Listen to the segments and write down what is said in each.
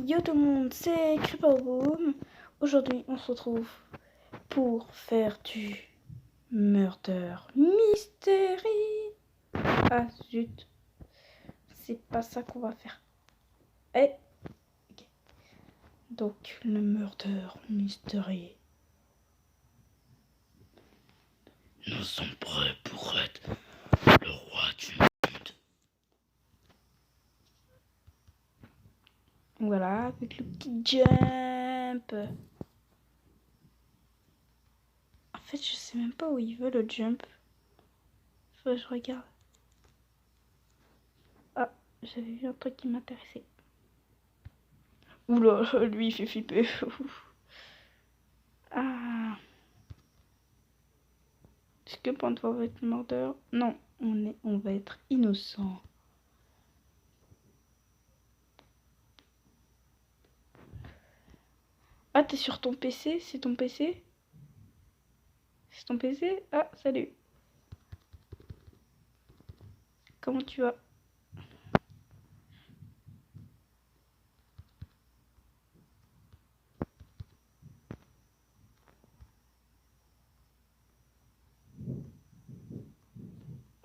Yo tout le monde, c'est Creeperboom. Aujourd'hui, on se retrouve pour faire du Murder Mystery. Ah zut, c'est pas ça qu'on va faire. Eh, okay. Donc le Murder Mystery. Nous sommes prêts pour être le roi du monde. Voilà, avec le petit jump. En fait, je sais même pas où il veut le jump. Faut que je regarde. Ah, j'avais vu un truc qui m'intéressait. Oula, lui il fait flipper. Ah. Est-ce que Panther va être mordeur? Non, on va être innocent. Ah, t'es sur ton PC? C'est ton PC? C'est ton PC? Ah, salut. Comment tu vas?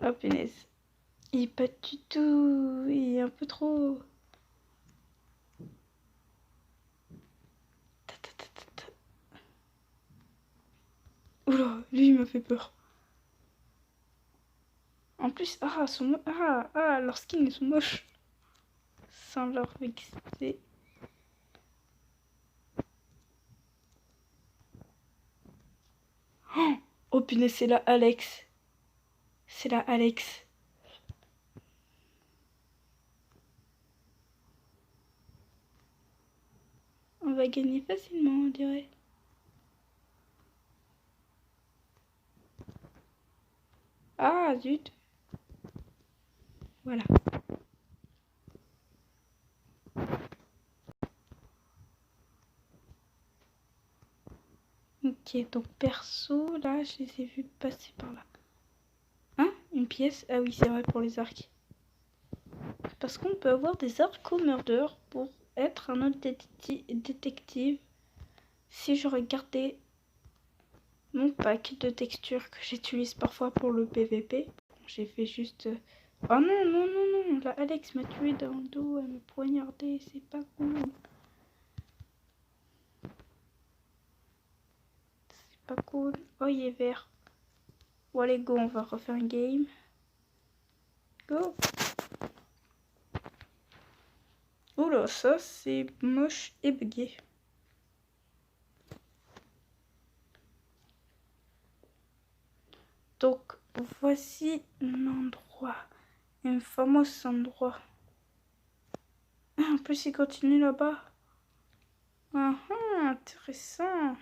Oh punaise. Il est pas du tout. Il est un peu trop. Oula, lui il m'a fait peur. En plus, leurs skins ils sont moches. Sans leur vexer. Oh punaise, c'est là Alex. C'est là Alex. On va gagner facilement, on dirait. Ah, zut. Voilà. Ok, donc perso, là, je les ai vus passer par là. Hein? Une pièce? Ah oui, c'est vrai, pour les arcs. Parce qu'on peut avoir des arcs au murder pour être un autre détective. Si je regardais mon pack de textures que j'utilise parfois pour le PVP, j'ai fait juste... Oh non, non, non, non, là, Alex m'a tué dans le dos, elle m'a poignardé, c'est pas cool. C'est pas cool. Oh, il est vert. Bon, allez, go, on va refaire un game. Go. Oula, ça, c'est moche et bugué. Donc, voici l'endroit. Un fameux endroit. En plus, il continue là-bas. Ah, intéressant.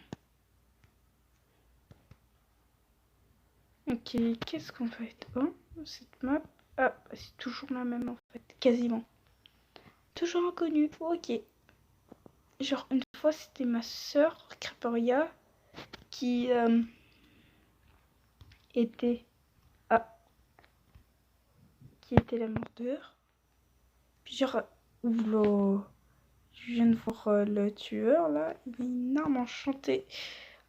Ok, qu'est-ce qu'on va être bon cette map? Ah, c'est toujours la même en fait, quasiment. Toujours inconnu, ok. Genre, une fois, c'était ma soeur, Creeperia, qui était... Ah. Qui était la mordeur. Puis genre... Oula. Je viens de voir le tueur, là. Il a une arme enchantée.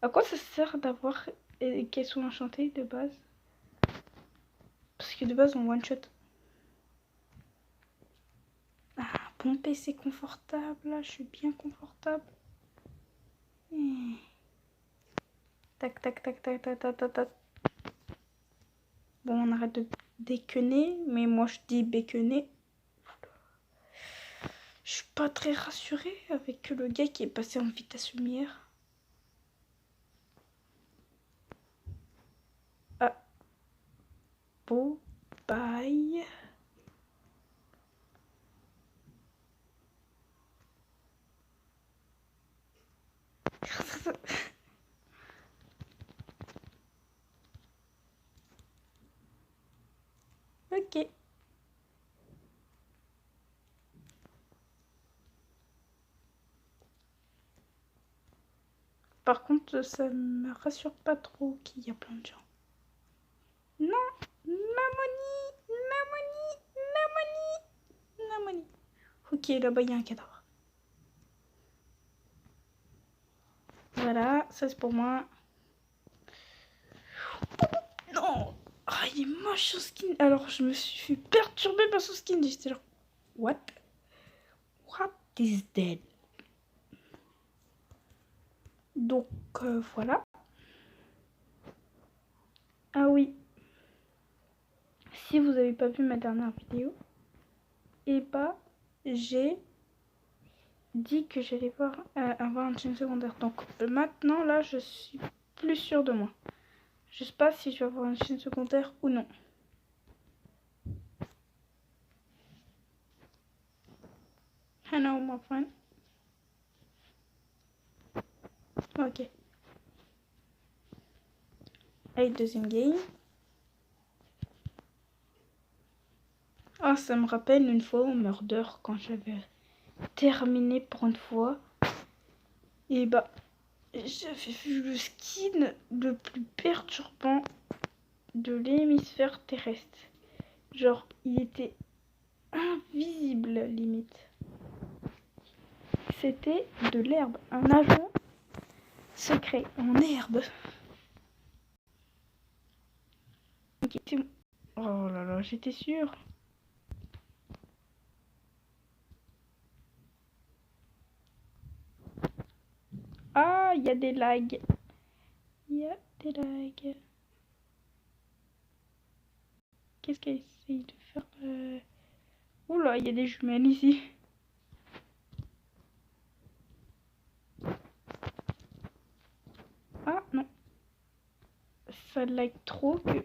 À quoi ça sert d'avoir... qu'elles sont enchantées de base? Parce que de base, on one-shot. Ah, bon PC confortable, là. Je suis bien confortable. Tac, tac, tac, tac, tac, tac, tac, tac. Bon, on arrête de déconner, mais moi je dis béconner. Je suis pas très rassurée avec le gars qui est passé en vitesse lumière. Ah. Bon, bye. Ok. Par contre, ça me rassure pas trop qu'il y a plein de gens. Non, Mamoni, Mamoni, Mamoni, Mamoni. Ok, là-bas il y a un cadavre. Voilà, ça c'est pour moi. Non. Ah, il est moche son skin. Alors, je me suis fait perturber par son skin. J'étais genre, what? What is that? Donc, voilà. Ah oui. Si vous n'avez pas vu ma dernière vidéo, et bah, j'ai dit que j'allais avoir une chaîne secondaire. Donc, maintenant, là, je suis plus sûre de moi. Je sais pas si je vais avoir une chaîne secondaire ou non. Hello, my friend. Ok. Allez, deuxième game. Ah, ça me rappelle une fois au Murder quand j'avais terminé pour une fois. Et bah, j'avais vu le skin le plus perturbant de l'hémisphère terrestre. Genre, il était invisible limite. C'était de l'herbe, un agent secret en herbe. Oh là là, j'étais sûre. Ah, il y a des lags. Il y a des lags. Qu'est-ce qu'elle essaye de faire Oula, il y a des jumelles ici. Ah non. Ça lag trop que...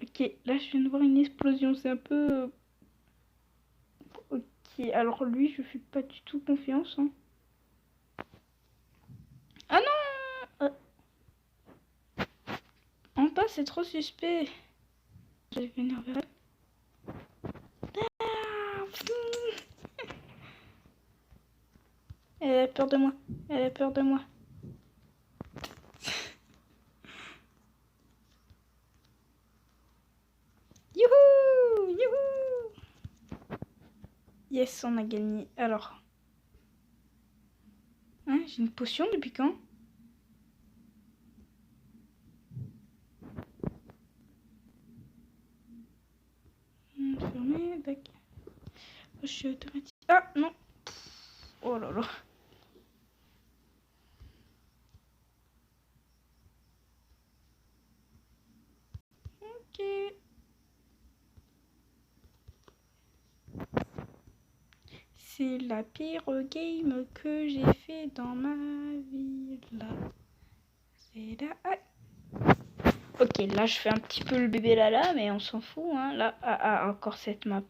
Ok, là je viens de voir une explosion, c'est un peu... Ok, alors lui je fais pas du tout confiance. Hein. Ah non En bas c'est trop suspect. Je vais venir vers elle. Ah, elle a peur de moi, elle a peur de moi. Youhou Youhou Yes, on a gagné. Alors... Hein, j'ai une potion depuis quand? Fermé, tac. Je suis automatique. Ah non. Oh là là. Ok. C'est la pire game que j'ai fait dans ma vie là. C'est là. Ah. Ok, là je fais un petit peu le bébé Lala, mais on s'en fout. Hein. Là, encore cette map.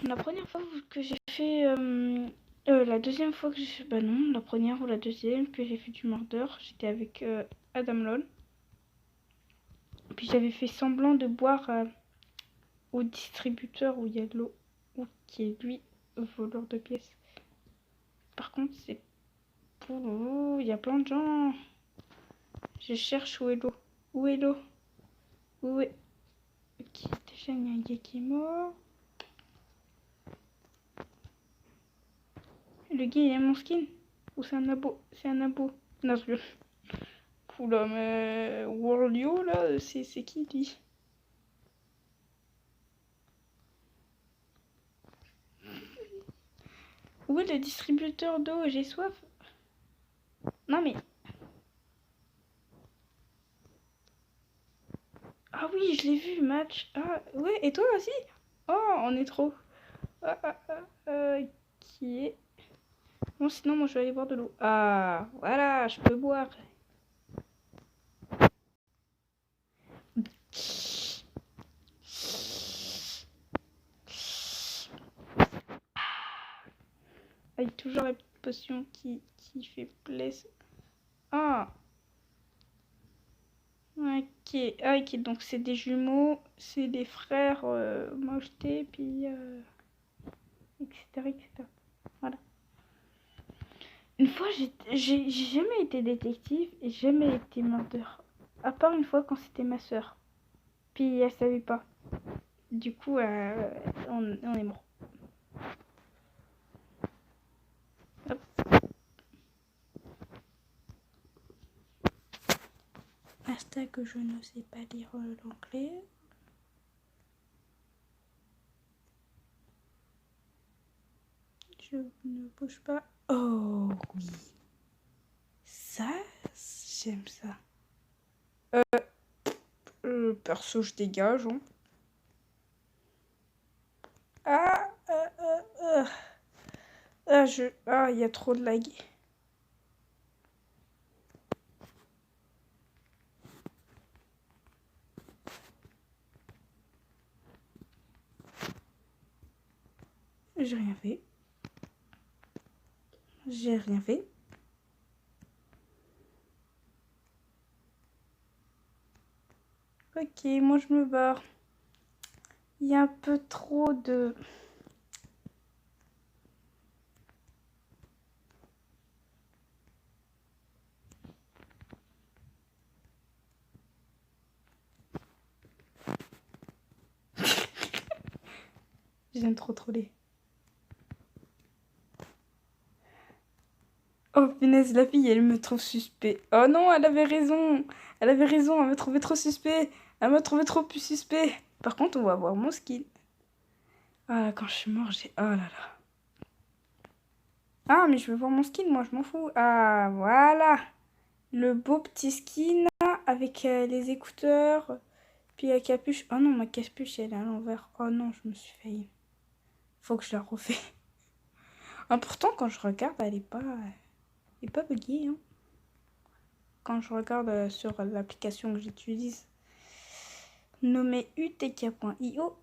La première fois que j'ai fait... la deuxième fois que j'ai fait... Bah non, la première ou la deuxième que j'ai fait du Murder, j'étais avec Adam Lol. Puis j'avais fait semblant de boire au distributeur où il y a de l'eau. Ou qui est lui, voleur de pièces. Par contre, c'est... Oh, il y a plein de gens. Je cherche où est l'eau. Où est l'eau? Où est... Ok, déjà il y a un gars qui est mort. Le gars il a mon skin? Ou c'est un abo? C'est un abo. Non, je... Oula, mais... Worldio là, c'est qui lui? Où est le distributeur d'eau? J'ai soif. Non mais... Ah oui, je l'ai vu, match. Ah, ouais, et toi aussi? Oh, on est trop. Ah, ah, qui est... Bon, sinon, moi, je vais aller boire de l'eau. Ah, voilà, je peux boire. Avec toujours la petite potion qui fait plaisir. Ah, ok. Ah, ok, donc c'est des jumeaux, c'est des frères mochetés, puis... etc., etc. Voilà. Une fois, j'ai jamais été détective et jamais été meurtre. À part une fois quand c'était ma soeur. Puis elle savait pas. Du coup, on est mort. Hop. Instant que je ne sais pas lire l'anglais. Je ne bouge pas. Oh oui. Ça, j'aime ça. Perso, je dégage. Hein. Il y a trop de lag. J'ai rien fait. J'ai rien fait. Ok, moi je me barre. Il y a un peu trop de... J'aime trop troller. Oh punaise, la fille, elle me trouve suspect. Oh non, elle avait raison. Elle avait raison, elle me trouvait trop suspect. Elle me trouvait trop plus suspect. Par contre, on va voir mon skin. Ah, quand je suis mort, j'ai... Oh là là. Ah, mais je veux voir mon skin, moi, je m'en fous. Ah, voilà. Le beau petit skin avec les écouteurs. Puis la capuche. Oh non, ma capuche, elle est à l'envers. Oh non, je me suis failli. Faut que je la refais. Ah, pourtant, quand je regarde, elle est pas buggée. Hein. Quand je regarde sur l'application que j'utilise, nommée utk.io.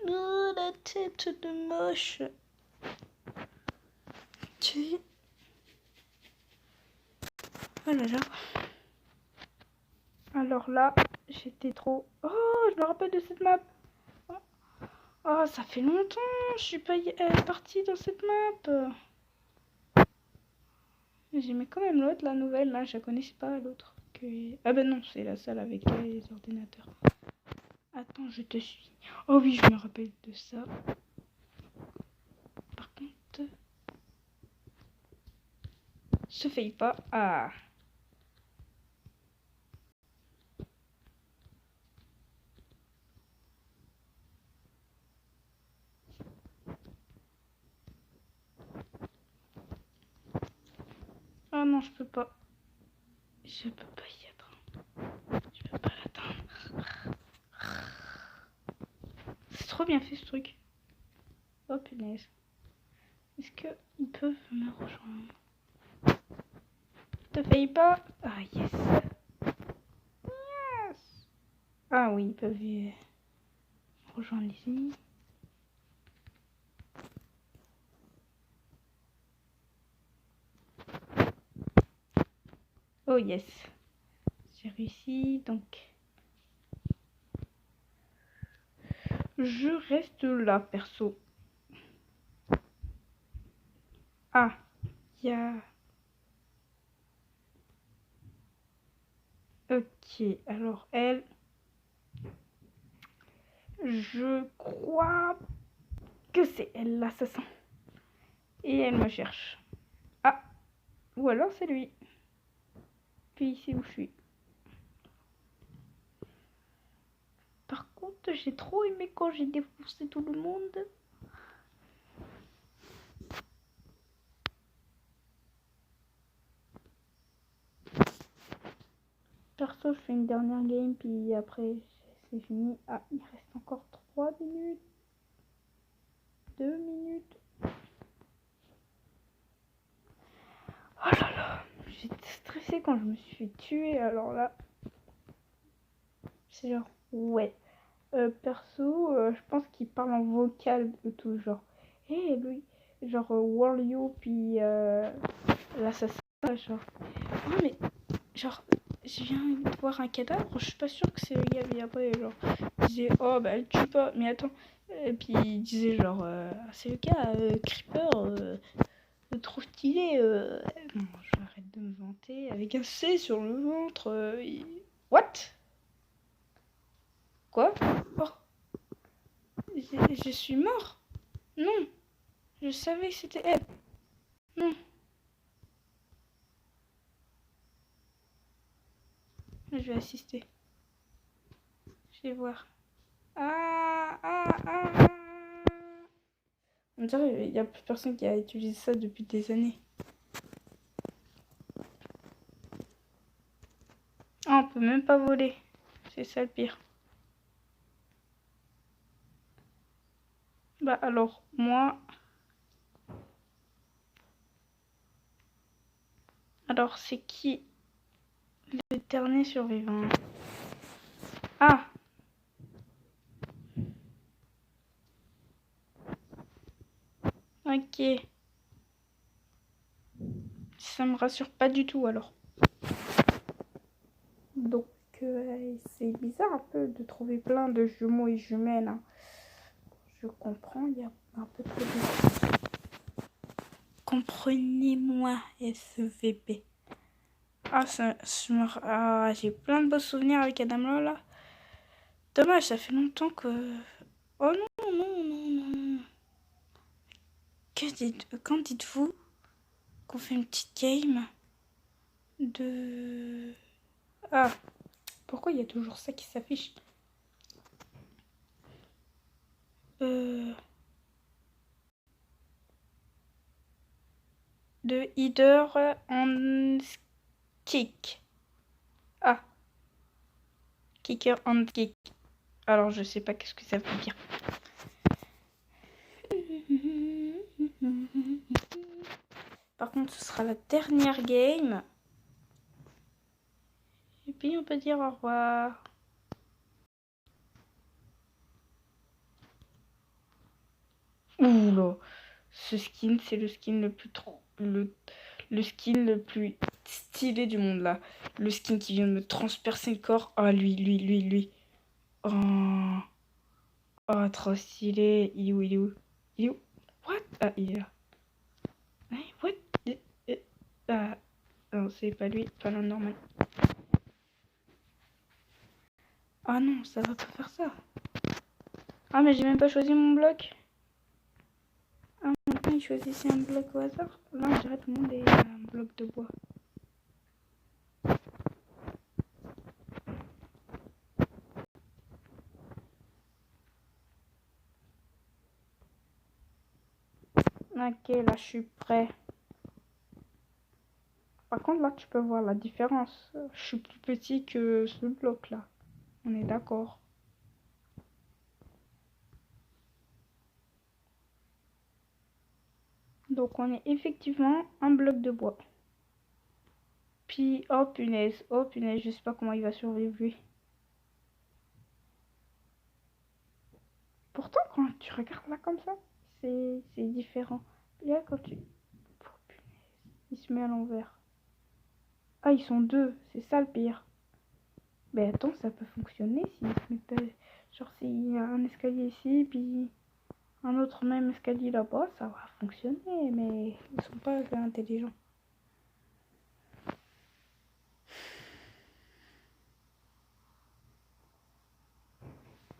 Oh, la tête de moche. Tu... Oh là là. Alors là, j'étais trop... Oh, je me rappelle de cette map. Oh, ça fait longtemps. Je suis pas partie dans cette map. J'aimais quand même l'autre, la nouvelle. Là, je la connaissais pas, l'autre. Ah ben non, c'est la salle avec les ordinateurs. Attends, je te suis. Oh oui, je me rappelle de ça. Par contre... Se faille pas. Ah. Oh non, je peux pas. Je peux pas y être. Je peux pas l'atteindre. C'est trop bien fait ce truc. Oh punaise. Est-ce qu'ils peuvent me rejoindre? Te faille pas. Ah yes. Yes. Ah oui, ils peuvent me rejoindre ici. Oh yes. J'ai réussi donc. Je reste là perso. Ah, il y a... Ok, alors elle... Je crois que c'est elle l'assassin. Et elle me cherche. Ah, ou alors c'est lui. Puis ici où je suis. Par contre, j'ai trop aimé quand j'ai défoncé tout le monde. Perso, je fais une dernière game, puis après, c'est fini. Ah, il reste encore 3 minutes. 2 minutes. Oh là là, j'étais stressée quand je me suis tuée, alors là. C'est genre, ouais. Perso, je pense qu'il parle en vocal de tout, genre. Hé, lui, genre Wario, puis l'assassin, genre. Oh, mais, genre, je viens de voir un cadavre, je suis pas sûre que c'est le gars. Et après, genre, il disait, oh bah elle tue pas, mais attends. Et puis il disait, genre, c'est le gars, Creeper, trop stylé. Non, j'arrête de me vanter avec un C sur le ventre. What? Quoi? Oh, je suis mort? Non, je savais que c'était elle. Non, je vais assister. Je vais voir. Ah. On dirait qu'il n'y a plus personne qui a utilisé ça depuis des années. Ah, on peut même pas voler. C'est ça le pire. Bah alors, moi... Alors, c'est qui le dernier survivant? Ah! Ok. Ça me rassure pas du tout alors. Donc, c'est bizarre un peu de trouver plein de jumeaux et jumelles. Hein. Je comprends, il y a un peu trop de... Comprenez-moi, SVP. Ah, j'ai plein de beaux souvenirs avec Adam là. Dommage, ça fait longtemps que... Oh non. Quand dites-vous qu'on fait une petite game de... Ah, pourquoi il y a toujours ça qui s'affiche? De Either on Kick. Ah, Kicker on Kick. Alors, je sais pas qu'est-ce que ça veut dire. Par contre, ce sera la dernière game. Et puis, on peut dire au revoir. Oula, ce skin, c'est le skin le plus le skin le plus stylé du monde là. Le skin qui vient de me transpercer le corps. Ah, lui. Oh, trop stylé. Il est où? What? Ah, il est là. Hey, what? Ah, non, c'est pas lui, pas la normale. Ah non, ça va pas faire ça. Ah, mais j'ai même pas choisi mon bloc. Ah, maintenant il choisissait un bloc au hasard. Là, on dirait tout le monde est un bloc de bois. Ok, là, je suis prêt. Par contre, là, tu peux voir la différence. Je suis plus petit que ce bloc-là. On est d'accord. Donc, on est effectivement un bloc de bois. Puis, oh punaise, je sais pas comment il va survivre lui. Pourtant, quand tu regardes là comme ça, c'est différent. Et là, quand tu... Oh, punaise, il se met à l'envers. Ah, ils sont deux, c'est ça le pire. Mais attends, ça peut fonctionner si se met pas... Genre, s'il y a un escalier ici, puis un autre même escalier là-bas, ça va fonctionner, mais ils sont pas intelligents.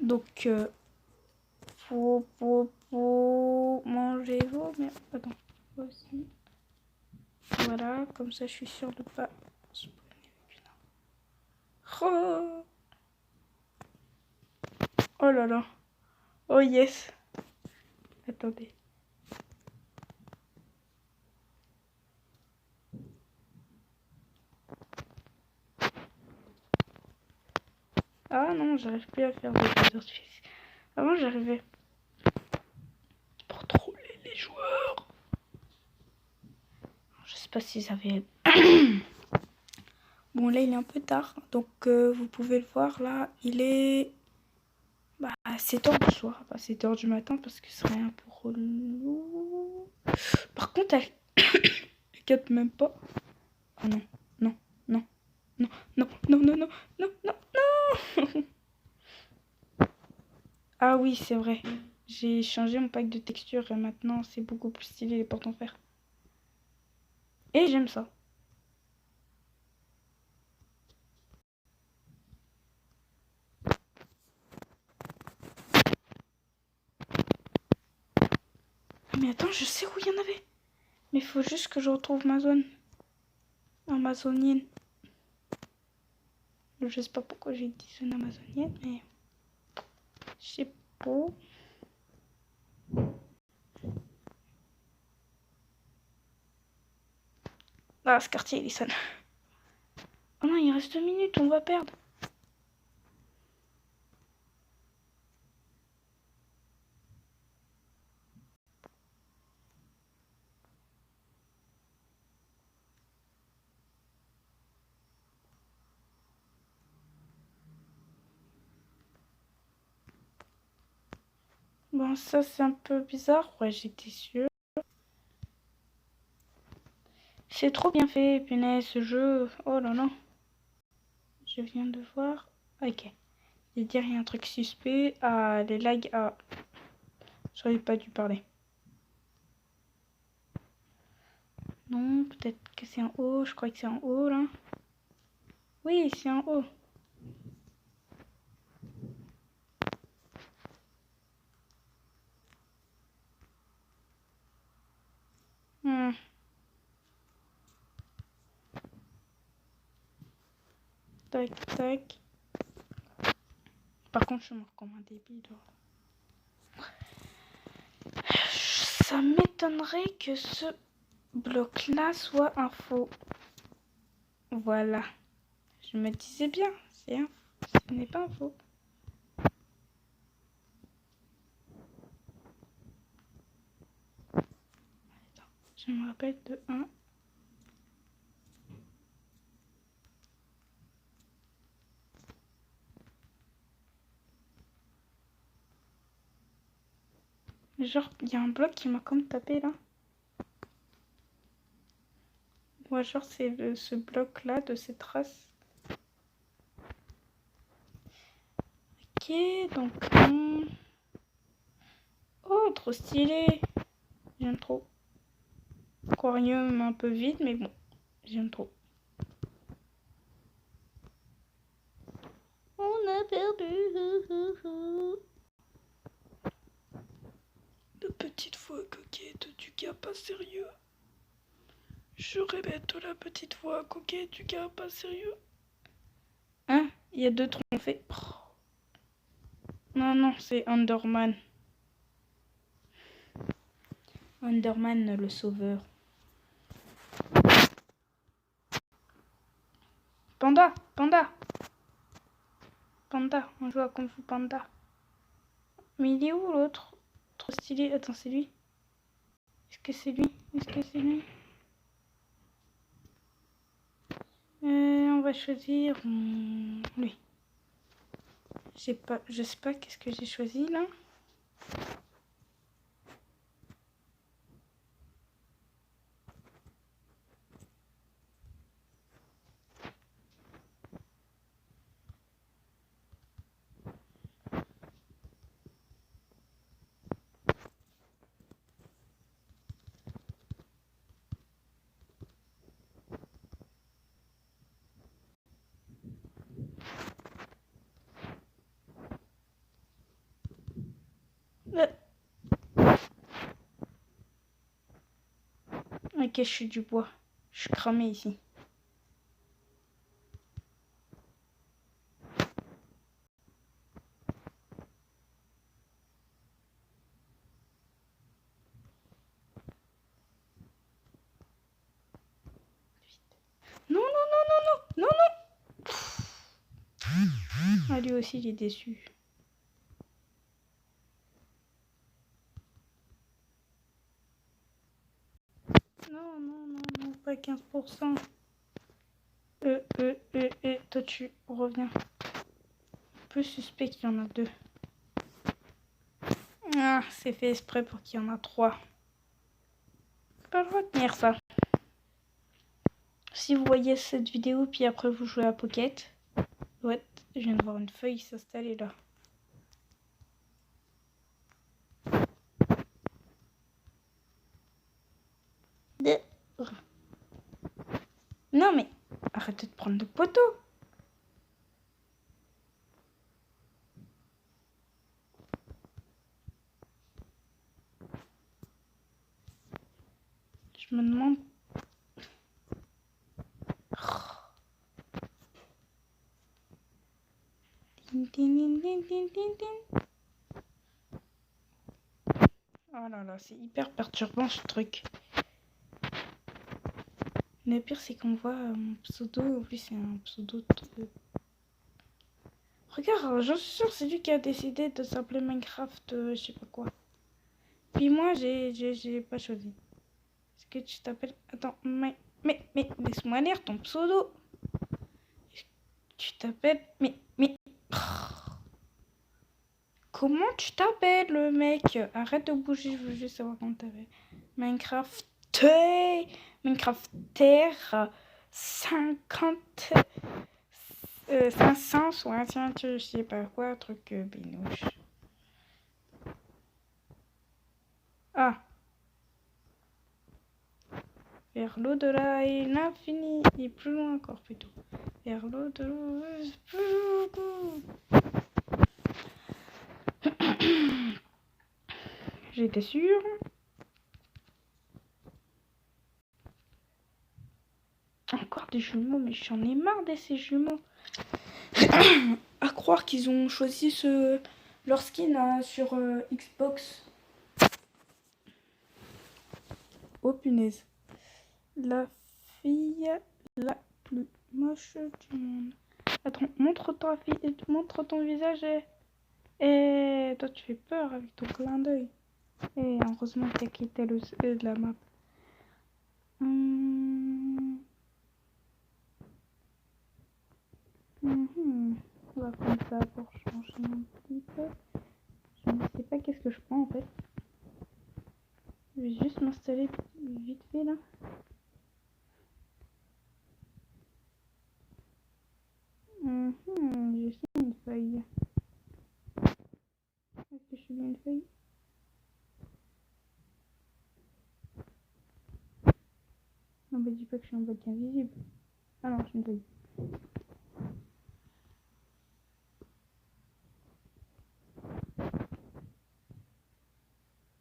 Donc, manger vos... Mais attends, aussi. Voilà, comme ça je suis sûre de pas... Oh là là. Oh yes. Attendez. Ah non, j'arrive plus à faire des feux d'artifice. Avant j'arrivais. Pour troller les joueurs. Je sais pas si ça avait... Bon là il est un peu tard. Donc vous pouvez le voir là. Il est... Bah, 7h du soir, pas 7h du matin parce que ce serait un peu relou. Par contre, elle capte même pas. Oh non. non, non, non, non, non, non, non, non. Ah oui, c'est vrai. J'ai changé mon pack de texture et maintenant c'est beaucoup plus stylé les portes en fer. Et j'aime ça. Ah, mais attends, je sais où il y en avait. Mais il faut juste que je retrouve ma zone amazonienne. Je sais pas pourquoi j'ai dit zone amazonienne, mais je sais pas. Ah, ce quartier il est sale. Oh non, il reste 2 minutes, on va perdre. Bon, ça c'est un peu bizarre. Ouais, j'étais sûre. C'est trop bien fait, punaise, ce jeu. Oh là là. Je viens de voir. Ok. J'ai dit rien, un truc suspect. Ah, les lags. Ah, j'aurais pas dû parler. Non, peut-être que c'est en haut. Je crois que c'est en haut là. Oui, c'est en haut. Hmm. Tac, tac. Par contre, je me comme un débile. Ça m'étonnerait que ce bloc-là soit un faux. Voilà. Je me disais bien, ce n'est pas un faux. Attends, je me rappelle de 1. Genre, il y a un bloc qui m'a comme tapé là. Ouais, genre, c'est ce bloc-là de cette race. Ok, donc... Oh, trop stylé. J'aime trop. Aquarium un peu vide, mais bon, j'aime trop. On a perdu. De petite voix coquette du gars pas sérieux. Je répète la petite voix coquette du gars pas sérieux. Hein? Il y a 2 trophées. Oh. Non, non, c'est Underman. Underman le sauveur. Panda, panda. Panda, on joue à Kung Fu Panda. Mais il est où l'autre? Trop stylé. Attends, c'est lui? Est-ce que c'est lui? Est-ce que c'est lui? On va choisir lui. Je sais pas qu'est-ce que j'ai choisi là. Ok, je suis du bois. Je suis cramé ici. Non, non, non, non, non, non, non. Ah, lui aussi, il est déçu. Non, non, non, non, pas 15%. Toi, tu reviens. Peu suspect qu'il y en a 2. Ah, c'est fait exprès pour qu'il y en a 3. Pas le droit de tenir ça. Si vous voyez cette vidéo, puis après vous jouez à Pocket. Ouais, je viens de voir une feuille s'installer là. Non mais, arrêtez de prendre le poteau. Je me demande... Oh là là, c'est hyper perturbant ce truc. Le pire, c'est qu'on voit mon pseudo. En plus, c'est un pseudo de... Regarde, j'en suis sûre, c'est lui qui a décidé de s'appeler Minecraft, je sais pas quoi. Puis moi, j'ai pas choisi. Est-ce que tu t'appelles... Attends, mais laisse-moi lire ton pseudo. Tu t'appelles... Mais... Comment tu t'appelles, mec? Arrête de bouger, je veux juste savoir comment t'appelles. Minecrafter 50... 560, je sais pas quoi, truc binouche. Ah. Vers l'au-delà et l'infini. Et plus loin encore plutôt. Vers l'au-delà et plus loin. J'étais sûre. Encore des jumeaux, mais j'en ai marre de ces jumeaux. À croire qu'ils ont choisi leur skin sur Xbox. Oh punaise. La fille la plus moche du monde. Attends, montre ton visage. Et toi, tu fais peur avec ton clin d'œil. Et heureusement que tu as quitté la map. On va prendre ça pour changer un petit peu. Je ne sais pas qu'est-ce que je prends en fait. Je vais juste m'installer vite fait là. Je suis une feuille. Est-ce que je suis bien une feuille? Non, mais dis pas que je suis en mode invisible. Ah non, je suis une feuille.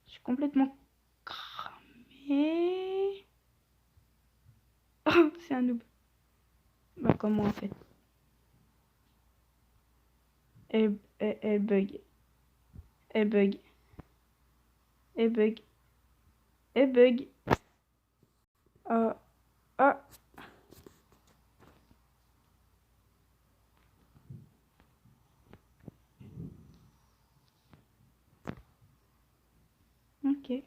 Je suis complètement cramée. Oh, c'est un noob. Bah, comment en fait? Elle bug. Elle bug. Elle bug. Elle bug. Ah. Ok.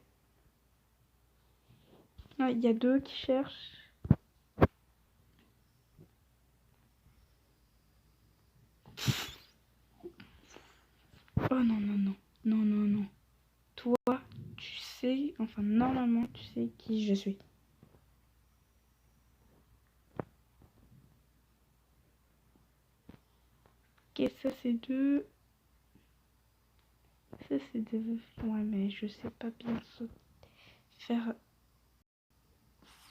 Il y a deux qui cherchent. Oh non, non, non. Non, non, non. Toi, tu sais, enfin normalement, tu sais qui je suis. Ok, ça c'est deux. Ça c'est deux. Ouais, mais je sais pas bien faire.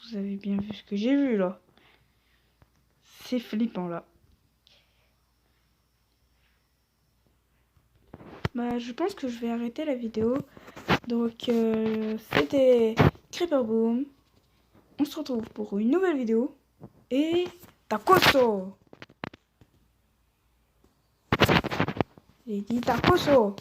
Vous avez bien vu ce que j'ai vu là. C'est flippant là. Bah, je pense que je vais arrêter la vidéo. Donc, c'était Creeper Boom. On se retrouve pour une nouvelle vidéo. Et Takoso! J'ai dit Takoso!